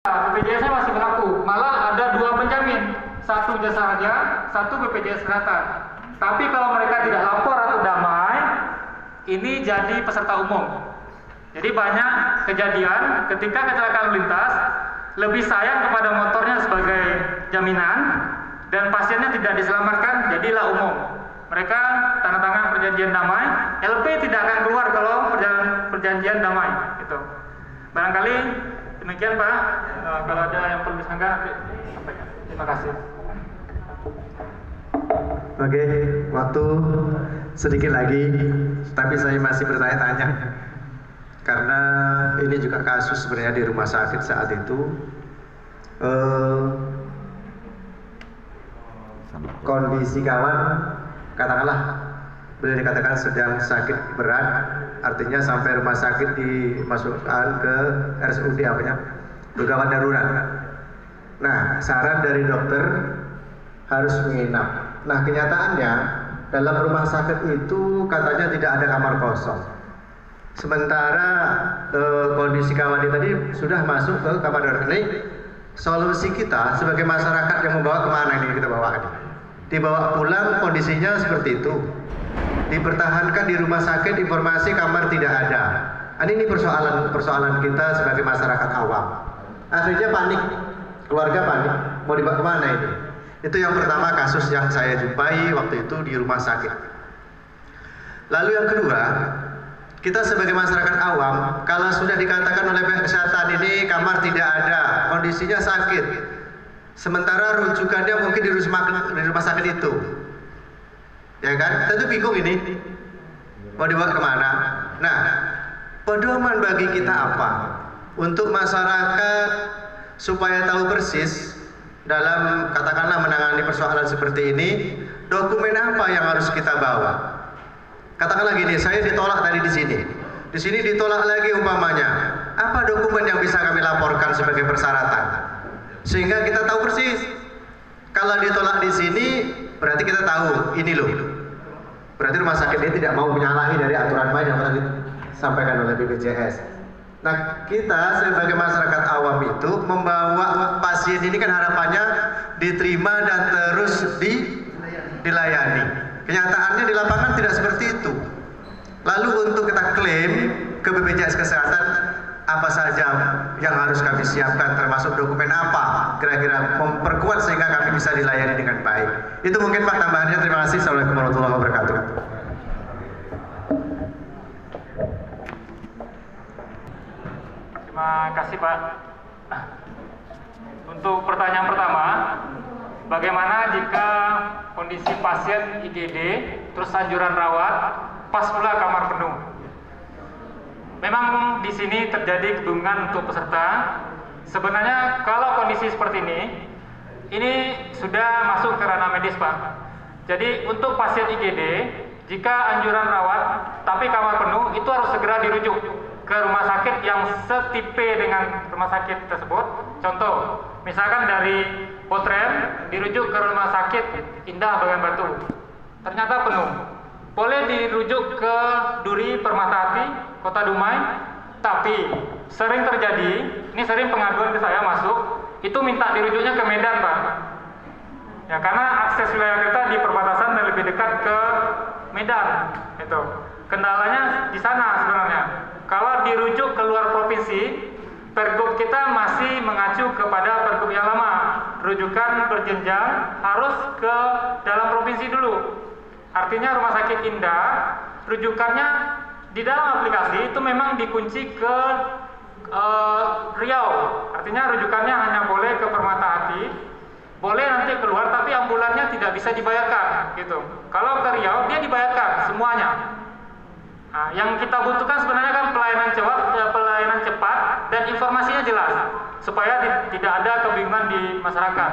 BPJS-nya masih berlaku, malah ada 2 penjamin, satu jasa raja, satu BPJS Kesehatan. Tapi kalau mereka tidak lapor atau damai, ini jadi peserta umum. Jadi banyak kejadian ketika kecelakaan lintas, lebih sayang kepada motornya sebagai jaminan, dan pasiennya tidak diselamatkan, jadilah umum. Mereka tanda tangan perjanjian damai, LP tidak akan keluar kalau perjanjian damai. Gitu. Barangkali demikian Pak. Kalau ada yang perlu disanggah, sampaikan. Terima kasih. Oke, waktu sedikit lagi, tapi saya masih bertanya-tanya karena ini juga kasus sebenarnya di rumah sakit saat itu. Kondisi kawan, katakanlah boleh dikatakan sedang sakit berat, artinya sampai rumah sakit dimasukkan ke RSUD gawat darurat. Nah, saran dari dokter harus menginap. Nah, kenyataannya dalam rumah sakit itu katanya tidak ada kamar kosong. Sementara kondisi kawan ini tadi sudah masuk ke kamar darurat. Ini solusi kita sebagai masyarakat yang membawa kemana ini kita bawa ini? Dibawa pulang kondisinya seperti itu. Dipertahankan di rumah sakit, informasi kamar tidak ada. Ini persoalan kita sebagai masyarakat awam. Akhirnya panik, keluarga panik, mau dibawa kemana ini? Itu yang pertama kasus yang saya jumpai waktu itu di rumah sakit. Lalu yang kedua, kita sebagai masyarakat awam, kalau sudah dikatakan oleh pihak kesehatan ini kamar tidak ada, kondisinya sakit, sementara rujukannya mungkin di rumah sakit itu, ya kan? Tentu bingung ini, mau dibawa kemana? Nah, pedoman bagi kita apa? Untuk masyarakat supaya tahu persis dalam katakanlah menangani persoalan seperti ini, dokumen apa yang harus kita bawa? Katakanlah gini, saya ditolak tadi di sini ditolak lagi umpamanya. Apa dokumen yang bisa kami laporkan sebagai persyaratan? Sehingga kita tahu persis. Kalau ditolak di sini, berarti kita tahu ini loh. Berarti rumah sakit ini tidak mau menyalahi dari aturan main yang telah disampaikan oleh BPJS. Nah, kita sebagai masyarakat awam itu membawa pasien ini kan harapannya diterima dan terus dilayani. Kenyataannya di lapangan tidak seperti itu. Lalu untuk kita klaim ke BPJS Kesehatan, apa saja yang harus kami siapkan, termasuk dokumen apa kira-kira memperkuat sehingga kami bisa dilayani dengan baik. Itu mungkin Pak tambahannya. Terima kasih. Assalamualaikum warahmatullahi wabarakatuh. Terima kasih Pak. Untuk pertanyaan pertama, bagaimana jika kondisi pasien IGD terus anjuran rawat pas pula kamar penuh? Memang di sini terjadi kebingungan untuk peserta. Sebenarnya kalau kondisi seperti ini sudah masuk ke ranah medis Pak. Jadi untuk pasien IGD, jika anjuran rawat tapi kamar penuh, itu harus segera dirujuk ke rumah sakit yang setipe dengan rumah sakit tersebut. Contoh, misalkan dari Potren dirujuk ke rumah sakit Indah Bagan Batu, ternyata penuh. Boleh dirujuk ke Duri Permatahati, Kota Dumai, tapi sering terjadi, ini sering pengaduan ke saya masuk, itu minta dirujuknya ke Medan Pak. Ya, karena akses wilayah kita di perbatasan dan lebih dekat ke Medan. Itu kendalanya di sana sebenarnya. Kalau dirujuk ke luar provinsi, Pergub kita masih mengacu kepada Pergub yang lama. Rujukan berjenjang harus ke dalam provinsi dulu. Artinya Rumah Sakit Indah, rujukannya di dalam aplikasi itu memang dikunci ke Riau. Artinya rujukannya hanya boleh ke Permatahati, boleh nanti keluar, tapi ambulannya tidak bisa dibayarkan. Gitu. Kalau ke Riau dia dibayarkan semuanya. Nah, yang kita butuhkan sebenarnya kan pelayanan cepat dan informasinya jelas supaya tidak ada kebingungan di masyarakat.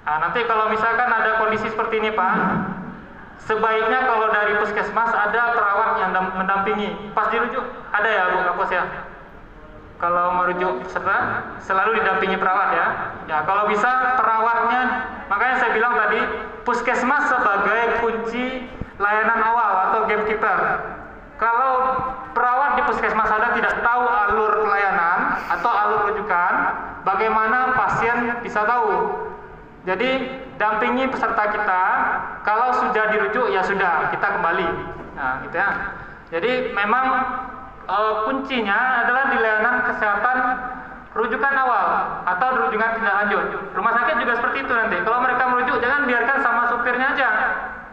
Nah, nanti kalau misalkan ada kondisi seperti ini Pak, sebaiknya kalau dari puskesmas ada perawat yang mendampingi. Pas dirujuk ada ya Bu Kapos ya. Kalau merujuk peserta selalu didampingi perawat ya. Ya kalau bisa perawatnya, makanya saya bilang tadi puskesmas sebagai kunci layanan awal atau gatekeeper. Kalau perawat di puskesmas ada tidak tahu alur pelayanan atau alur rujukan, bagaimana bagaimana pasien bisa tahu. Jadi dampingi peserta kita, kalau sudah dirujuk ya sudah, kita kembali. Nah, gitu ya. Jadi memang kuncinya adalah di layanan kesehatan rujukan awal atau rujukan tindak lanjut. Rumah sakit juga seperti itu nanti. Kalau mereka merujuk, jangan biarkan sama supirnya aja.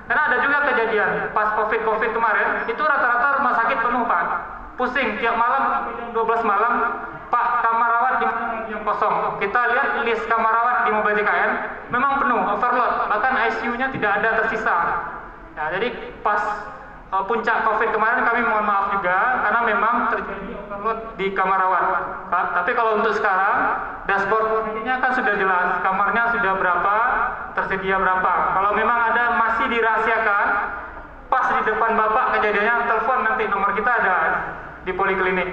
Karena ada juga kejadian pas COVID kemarin, itu rata-rata rumah sakit penuh, Pak. Pusing tiap malam, 12 malam, Pak, kamar rawat di mana yang kosong. Kita lihat list kamar rawat di Mobile JKN memang penuh, overload, bahkan ICU-nya tidak ada tersisa. Nah, jadi pas puncak COVID kemarin kami mohon maaf juga karena memang terjadi overload di kamar rawat. Tapi kalau untuk sekarang dashboard-nya kan sudah jelas, kamarnya sudah berapa, tersedia berapa. Kalau memang ada masih dirahasiakan, pas di depan Bapak kejadiannya, telepon nanti, nomor kita ada di poliklinik.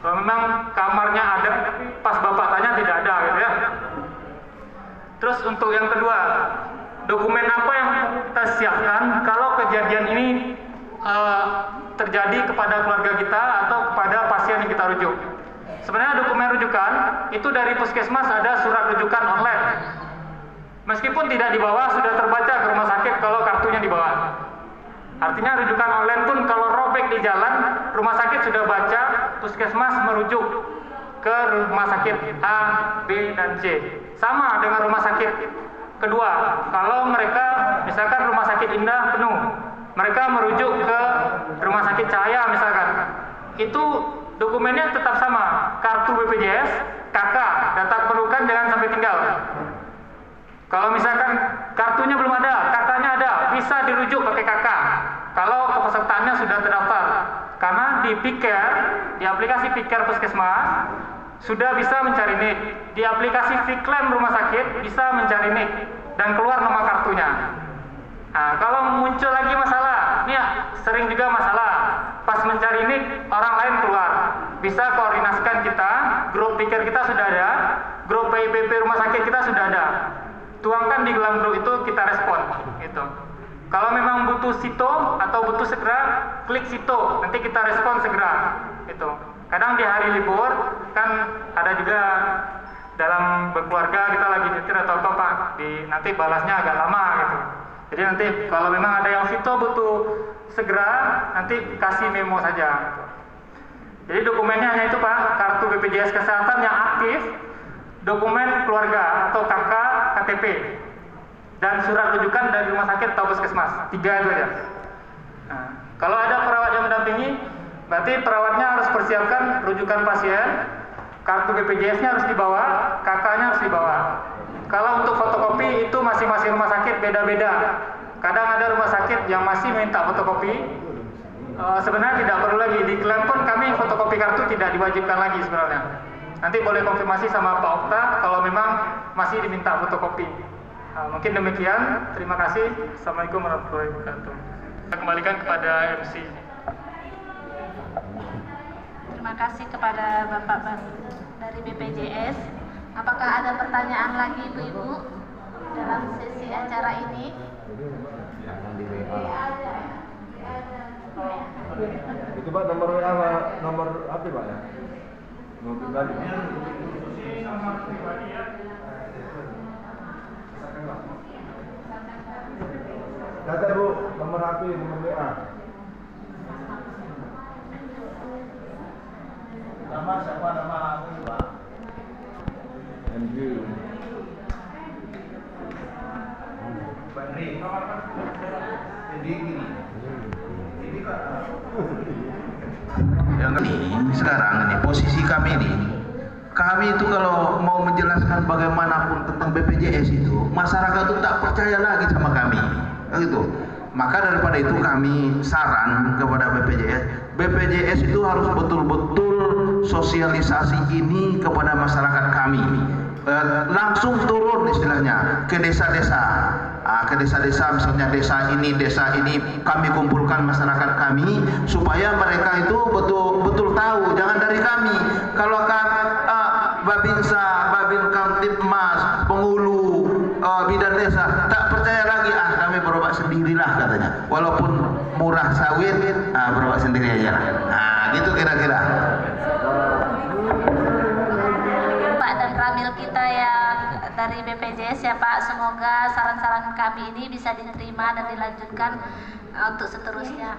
Kalau memang kamarnya ada, tapi pas Bapak tanya tidak ada, gitu ya. Terus untuk yang kedua, dokumen apa yang kita siapkan kalau kejadian ini terjadi kepada keluarga kita atau kepada pasien yang kita rujuk. Sebenarnya dokumen rujukan itu dari puskesmas ada surat rujukan online. Meskipun tidak dibawa, sudah terbaca ke rumah sakit kalau kartunya dibawa. Artinya rujukan online pun kalau robek di jalan, rumah sakit sudah baca, puskesmas merujuk ke rumah sakit A, B, dan C. Sama dengan rumah sakit kedua. Kalau mereka, misalkan rumah sakit Indah penuh, mereka merujuk ke rumah sakit Cahaya misalkan, itu dokumennya tetap sama, kartu BPJS, KK, data kependudukan jangan sampai tinggal. Kalau misalkan kartunya belum ada, KK-nya ada, bisa dirujuk pakai KK. Kalau kepesertaannya sudah terdaftar, karena di Piker, di aplikasi Piker Puskesmas sudah bisa mencari NIK, di aplikasi Viklaim rumah sakit bisa mencari NIK dan keluar nama kartunya. Nah, kalau muncul lagi masalah, ini ya, sering juga masalah, pas mencari NIK orang lain keluar, bisa koordinasikan kita, grup Piker kita sudah ada, grup PIPP rumah sakit kita sudah ada. Tuangkan di dalam grup itu, kita respon gitu. Kalau memang butuh sito atau butuh segera, klik sito, nanti kita respon segera gitu. Kadang di hari libur kan ada juga dalam berkeluarga kita lagi nyetir atau apa Pak, nanti balasnya agak lama gitu. Jadi nanti kalau memang ada yang sito butuh segera, nanti kasih memo saja gitu. Jadi dokumennya hanya itu Pak, kartu BPJS Kesehatan yang aktif, dokumen keluarga atau KK, KTP, dan surat rujukan dari rumah sakit atau puskesmas. 3 itu aja. Nah, kalau ada perawat yang mendampingi, berarti perawatnya harus persiapkan rujukan pasien, kartu BPJS-nya harus dibawa, KK-nya harus dibawa. Kalau untuk fotokopi itu masing-masing rumah sakit beda-beda. Kadang ada rumah sakit yang masih minta fotokopi. Sebenarnya tidak perlu lagi, di klaim pun kami fotokopi kartu tidak diwajibkan lagi sebenarnya. Nanti boleh konfirmasi sama Pak Okta kalau memang masih diminta fotokopi. Mungkin demikian, terima kasih. Assalamualaikum warahmatullahi wabarakatuh. Saya kembalikan kepada MC. Terima kasih kepada Bapak dari BPJS. Apakah ada pertanyaan lagi Ibu-Ibu dalam sesi acara ini? Itu Pak nomor WA, nomor apa Pak ya? Nomor pribadi. Kata Bu, nomor HP, nomor WA. Nama siapa nama aku Pak? MG. Bandri. Jadi gini. Ini Kak. Yang ini sekarang ini posisi kami ini. Kami itu kalau mau menjelaskan bagaimanapun tentang BPJS itu, masyarakat itu tak percaya lagi sama kami. Gitu. Maka daripada itu kami saran kepada BPJS itu harus betul-betul sosialisasi ini kepada masyarakat kami. Langsung turun istilahnya ke desa-desa. Ke desa-desa, misalnya desa ini kami kumpulkan masyarakat kami supaya mereka itu betul-betul tahu, jangan dari kami. Kalau kan Babinsa, Babin Kamtipmas, Pengulu, bidan desa tak percaya lagi, kami berobat sendirilah katanya. Walaupun murah sawit, berobat sendiri aja lah. Gitu kira-kira. Pak dan Rami Babil kita yang dari BPJS ya Pak, semoga saran-saran kami ini bisa diterima dan dilanjutkan untuk seterusnya.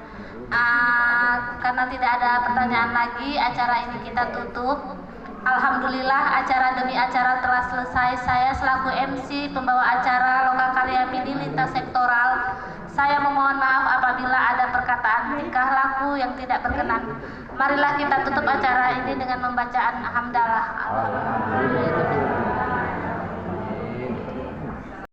Karena tidak ada pertanyaan lagi, acara ini kita tutup. Alhamdulillah acara demi acara telah selesai. Saya selaku MC pembawa acara Lokakarya Mini Lintas Sektoral, saya memohon maaf apabila ada perkataan tingkah laku yang tidak berkenan. Marilah kita tutup acara ini dengan membacaan hamdalah. Alhamdulillah.